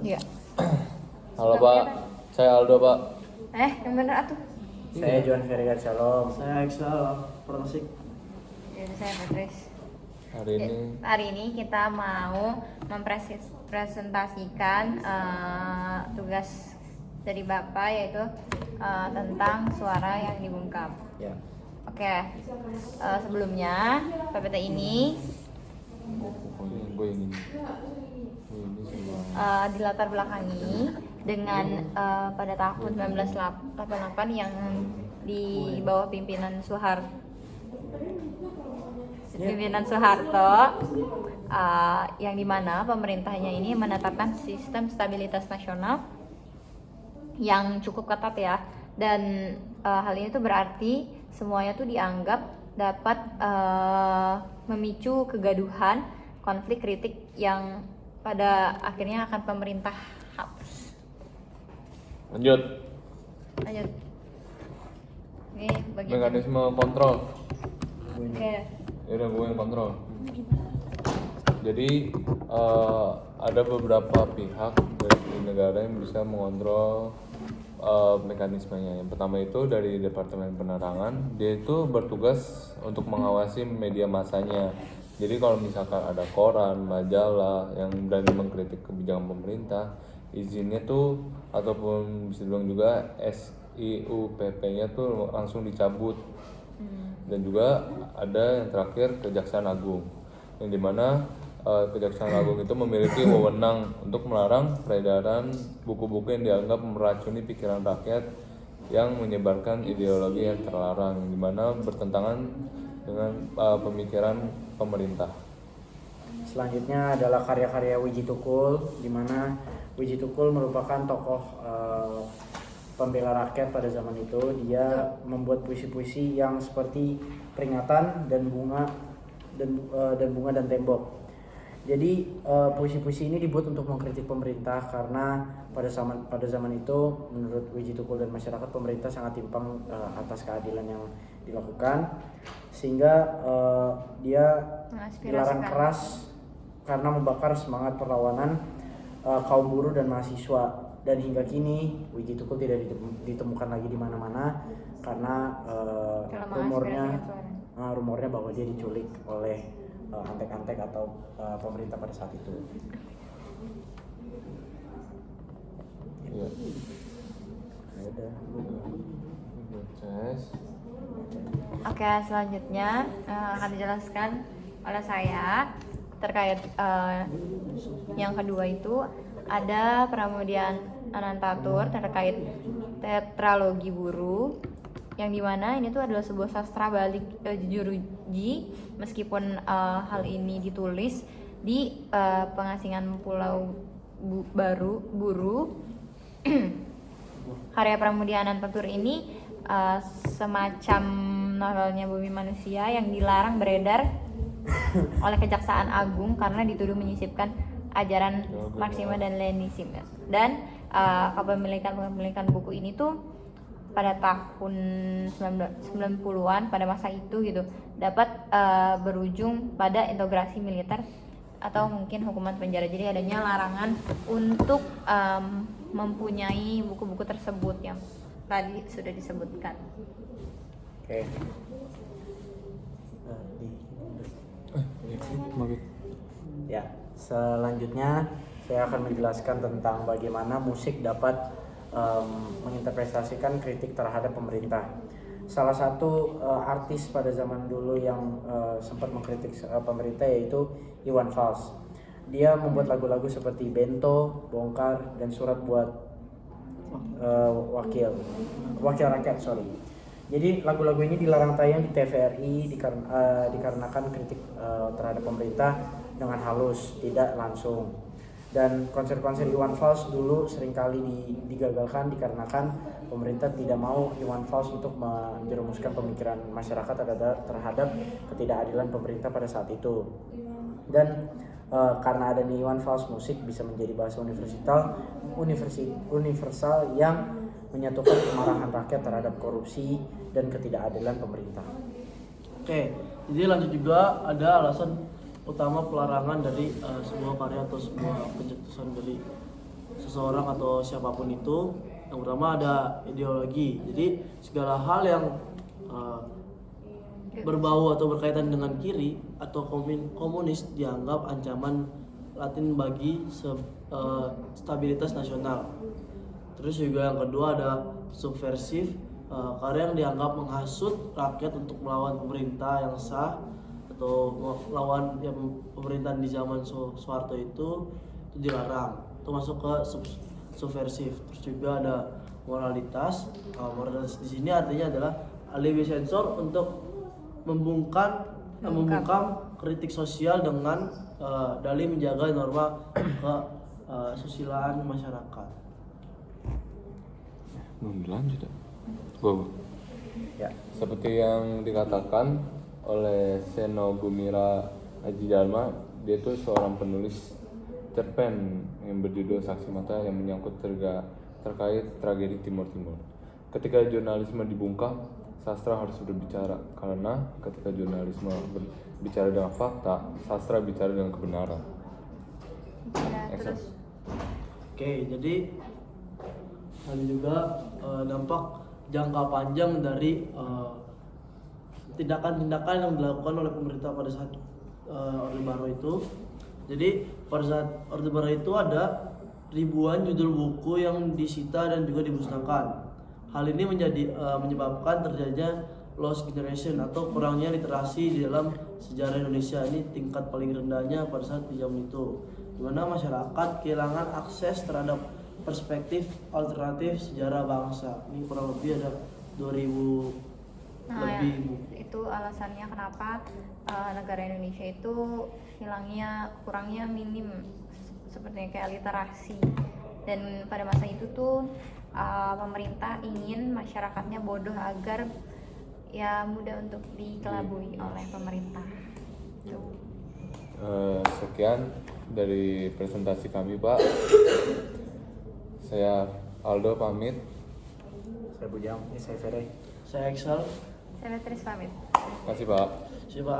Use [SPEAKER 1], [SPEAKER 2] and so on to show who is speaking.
[SPEAKER 1] Iya.
[SPEAKER 2] Halo Pak, saya Aldo Pak.
[SPEAKER 1] Yang bener atuh.
[SPEAKER 3] Saya John Ferry Shalom.
[SPEAKER 4] Saya Excel Persik.
[SPEAKER 1] Jadi saya Patrice.
[SPEAKER 2] Hari
[SPEAKER 1] ini kita mau mempresentasikan tugas dari Bapak, yaitu tentang suara yang dibungkam.
[SPEAKER 3] Ya.
[SPEAKER 1] Oke. Sebelumnya PPT ini
[SPEAKER 2] gue ingin
[SPEAKER 1] dilatar belakangi dengan pada tahun 1988 yang di bawah pimpinan Soeharto, yang dimana pemerintahnya ini menetapkan sistem stabilitas nasional yang cukup ketat ya, dan hal ini tuh berarti semuanya tuh dianggap dapat memicu kegaduhan, konflik, kritik yang pada akhirnya akan pemerintah hapus.
[SPEAKER 2] lanjut.
[SPEAKER 1] Ini bagian
[SPEAKER 2] Mekanisme kontrol.
[SPEAKER 1] Oke.
[SPEAKER 2] Yaudah gue yang kontrol. Jadi ada beberapa pihak dari negara yang bisa mengontrol mekanismenya. Yang pertama itu dari Departemen Penerangan, dia itu bertugas untuk mengawasi media massanya. Jadi kalau misalkan ada koran, majalah yang berani mengkritik kebijakan pemerintah, izinnya tuh ataupun bisa dibilang juga SIUPP-nya tuh langsung dicabut. Dan juga ada yang terakhir Kejaksaan Agung, yang dimana Kejaksaan Agung itu memiliki wewenang untuk melarang peredaran buku-buku yang dianggap meracuni pikiran rakyat yang menyebarkan ideologi yang terlarang, yang dimana bertentangan dengan pemikiran pemerintah.
[SPEAKER 3] Selanjutnya adalah karya-karya Wiji Tukul, di mana Wiji Tukul merupakan tokoh pembela rakyat pada zaman itu. Dia membuat puisi-puisi yang seperti Peringatan dan Bunga dan Tembok. Jadi puisi-puisi ini dibuat untuk mengkritik pemerintah karena pada zaman itu menurut Wiji Tukul dan masyarakat, pemerintah sangat timpang atas keadilan yang dilakukan, sehingga dia dilarang keras karena membakar semangat perlawanan kaum buruh dan mahasiswa. Dan hingga kini Wiji Tukul tidak ditemukan lagi di mana-mana karena rumornya bahwa dia diculik oleh antek-antek atau pemerintah pada saat itu.
[SPEAKER 2] Iya.
[SPEAKER 1] Oke, selanjutnya akan dijelaskan oleh saya terkait yang kedua itu ada Pramudian Anantatur terkait tetralogi buruh, yang dimana ini tuh adalah sebuah sastra balik juruji, meskipun hal ini ditulis di pengasingan Pulau Baru Buru. Karya Pramudia Anantatur ini semacam novelnya Bumi Manusia yang dilarang beredar oleh Kejaksaan Agung karena dituduh menyisipkan ajaran Marxisme dan Leninisme. Dan kepemilikan buku ini tuh pada tahun 90-an pada masa itu gitu dapat berujung pada integrasi militer atau mungkin hukuman penjara. Jadi adanya larangan untuk mempunyai buku-buku tersebut yang tadi sudah disebutkan.
[SPEAKER 3] Oke. Ya, selanjutnya saya akan menjelaskan tentang bagaimana musik dapat menginterpretasikan kritik terhadap pemerintah. Salah satu artis pada zaman dulu yang sempat mengkritik pemerintah yaitu Iwan Fals. Dia membuat lagu-lagu seperti Bento, Bongkar, dan Surat buat Wakil Rakyat. Jadi lagu-lagu ini dilarang tayang di TVRI dikarenakan kritik terhadap pemerintah dengan halus, tidak langsung. Dan konser-konser Iwan Fals dulu seringkali digagalkan dikarenakan pemerintah tidak mau Iwan Fals untuk menjerumuskan pemikiran masyarakat terhadap ketidakadilan pemerintah pada saat itu. Dan karena adanya Iwan Fals, musik bisa menjadi bahasa universal yang menyatukan kemarahan rakyat terhadap korupsi dan ketidakadilan pemerintah.
[SPEAKER 4] Oke, jadi lanjut juga ada alasan utama pelarangan dari sebuah karya atau sebuah pencetusan dari seseorang atau siapapun itu, yang pertama ada ideologi. Jadi segala hal yang berbau atau berkaitan dengan kiri atau komunis dianggap ancaman latin bagi stabilitas nasional. Terus juga yang kedua ada subversif, karya yang dianggap menghasut rakyat untuk melawan pemerintah yang sah atau melawan yang pemerintahan di zaman Soeharto itu dilarang. Itu masuk ke subversif. Terus juga ada moralitas. Moralitas di sini artinya adalah alibi sensor untuk membungkam kritik sosial dengan dalih menjaga norma kesusilaan masyarakat.
[SPEAKER 2] Belum dilanjut ya? Gua.
[SPEAKER 3] Ya.
[SPEAKER 2] Seperti yang dikatakan oleh Seno Gumira Haji Dharma, dia itu seorang penulis cerpen yang berjudul Saksi Mata yang menyangkut terkait tragedi Timur Timur. Ketika jurnalisme dibungkam, sastra harus berbicara, karena ketika jurnalisme berbicara dengan fakta, sastra bicara dengan kebenaran.
[SPEAKER 1] Ya, terus
[SPEAKER 4] Oke, jadi ada juga dampak jangka panjang dari tindakan-tindakan yang dilakukan oleh pemerintah pada saat Orde Baru itu. Jadi pada saat Orde Baru itu ada ribuan judul buku yang disita dan juga dimusnahkan. Hal ini menyebabkan terjadinya lost generation atau kurangnya literasi di dalam sejarah Indonesia. Ini tingkat paling rendahnya pada saat di zaman itu, di mana masyarakat kehilangan akses terhadap perspektif alternatif sejarah bangsa. Ini kurang lebih ada 2000 lebih buku.
[SPEAKER 1] itu alasannya kenapa negara Indonesia itu kurangnya minim seperti kayak literasi. Dan pada masa itu tuh pemerintah ingin masyarakatnya bodoh agar ya mudah untuk dikelabui oleh pemerintah.
[SPEAKER 2] Sekian dari presentasi kami, Pak. Saya Aldo pamit.
[SPEAKER 3] Saya Bujang, saya Fere.
[SPEAKER 4] Saya Excel.
[SPEAKER 1] Saya Beatrice pamit.
[SPEAKER 2] Terima kasih, Pak.
[SPEAKER 4] Siapa?